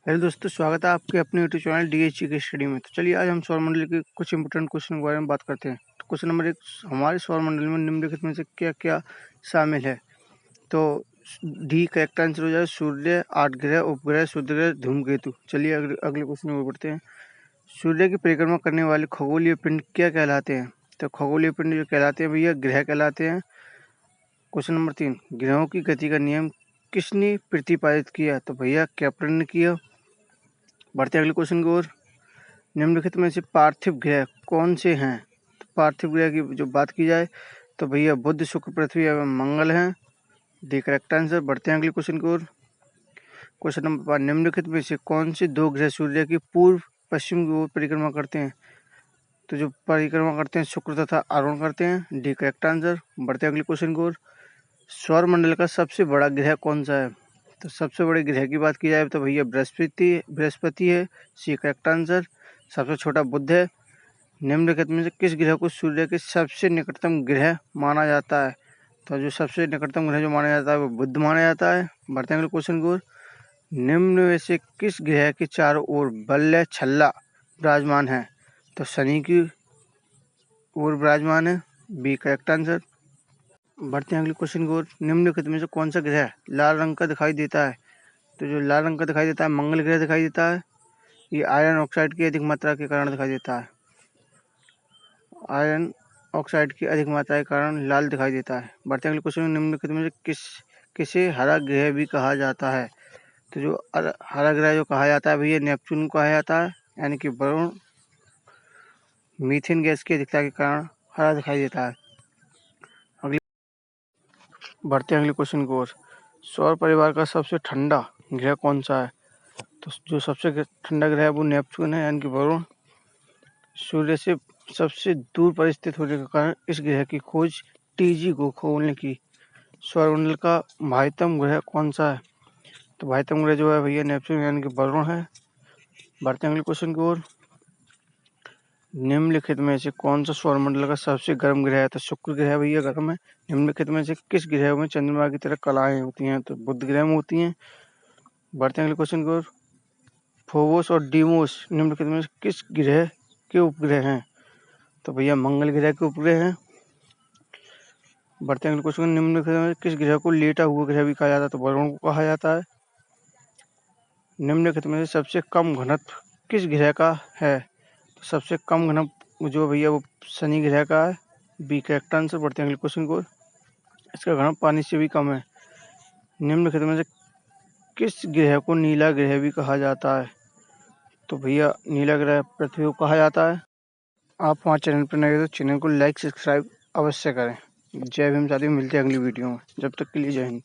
Hello दोस्तों, स्वागत है आपके अपने यूट्यूब चैनल डीएचई के स्टडी में। तो चलिए आज हम सौरमंडल के कुछ इंपोर्टेंट क्वेश्चन के बारे में बात करते हैं। तो क्वेश्चन नंबर 1, हमारे सौरमंडल में निम्नलिखित में से क्या क्या शामिल है? तो डी करेक्ट आंसर हो जाए सूर्य, 8 ग्रह, उपग्रह, क्षुद्रग्रह, धूमकेतु। चलिए अगले क्वेश्चन में बढ़ते हैं। सूर्य की परिक्रमा करने वाले खगोलीय पिंड क्या कहलाते हैं? तो खगोलीय पिंड जो कहलाते हैं भैया ग्रह कहलाते हैं। क्वेश्चन नंबर 3, ग्रहों की गति का नियम किसने प्रतिपादित किया? तो भैया केप्लर ने किया। बढ़ते अगले क्वेश्चन की ओर। निम्नलिखित में से पार्थिव ग्रह कौन से हैं? तो पार्थिव ग्रह की जो बात की जाए तो भैया बुध, शुक्र, पृथ्वी एवं मंगल हैं। D correct answer. बढ़ते हैं अगले क्वेश्चन की ओर। क्वेश्चन नंबर 5, निम्नलिखित में से कौन से 2 ग्रह सूर्य की पूर्व पश्चिम की ओर परिक्रमा करते हैं? तो जो परिक्रमा करते हैं शुक्र तथा अरुण करते हैं। D correct answer. बढ़ते हैं अगले क्वेश्चन की ओर। सौरमंडल का सबसे बड़ा ग्रह कौन सा है? तो सबसे बड़े ग्रह की बात की जाए तो भैया बृहस्पति है। C correct answer. सबसे छोटा बुध है। निम्नलिखित में से किस ग्रह को सूर्य के सबसे निकटतम ग्रह माना जाता है? तो जो सबसे निकटतम ग्रह जो माना जाता है वो बुध माना जाता है। बढ़ते हैं अगले क्वेश्चन की ओर। निम्न में से किस ग्रह के चारों ओर बल्य छल्ला विराजमान है? तो शनि की ओर विराजमान है। B correct answer. बढ़ते हैं अगले क्वेश्चन की ओर। निम्नलिखित में से कौन सा ग्रह लाल रंग का दिखाई देता है? तो जो लाल रंग का दिखाई देता है मंगल ग्रह दिखाई देता है। ये आयरन ऑक्साइड की अधिक मात्रा के कारण दिखाई देता है। आयरन ऑक्साइड की अधिक मात्रा के कारण लाल दिखाई देता है। बढ़ते अगले क्वेश्चन में निम्नलिखित में से किसे हरा ग्रह भी कहा जाता है? तो जो हरा ग्रह जो कहा जाता है भैया नेपच्यून को कहा जाता है, यानी कि वरुण मीथेन गैस की अधिकता के कारण हरा दिखाई देता है। बढ़ते अगले क्वेश्चन की ओर। सौर परिवार का सबसे ठंडा ग्रह कौन सा है? तो जो सबसे ठंडा ग्रह है वो नेपच्यून है, यानी कि वरुण। सूर्य से सबसे दूर पर स्थित होने के कारण इस ग्रह की खोज टीजी को खोलने की। सौरमंडल का भाईतम ग्रह कौन सा है? तो भाईतम ग्रह जो है भैया नेपच्यून यानी कि वरुण है। बढ़ते अगले क्वेश्चन की ओर। निम्नलिखित में से कौन सा सौरमंडल का सबसे गर्म ग्रह है? तो शुक्र ग्रह भैया गर्म है। निम्नलिखित में से किस ग्रह में चंद्रमा की तरह कलाएं होती हैं? तो बुध ग्रह में होती हैं। बढ़ते अगले क्वेश्चन की ओर। फोबोस और डीमोस निम्नलिखित में से किस ग्रह के उपग्रह हैं? तो भैया मंगल ग्रह के उपग्रह हैं। बढ़ते अगले क्वेश्चन। निम्नलिखित में किस ग्रह को लेटा हुआ ग्रह भी कहा जाता है? तो वरुण को कहा जाता है। निम्नलिखित में से सबसे कम घनत्व किस ग्रह का है? तो सबसे कम घनत्व जो भैया वो शनि ग्रह का है। B correct answer. बढ़ते हैं अगले क्वेश्चन को। इसका घनत्व पानी से भी कम है। निम्नलिखित में से किस ग्रह को नीला ग्रह भी कहा जाता है? तो भैया नीला ग्रह पृथ्वी को कहा जाता है। आप हमारे चैनल पर नए हो तो चैनल को लाइक सब्सक्राइब अवश्य करें। जय भीम साथियों, मिलते हैं अगली वीडियो में। जब तक के लिए जय हिंद।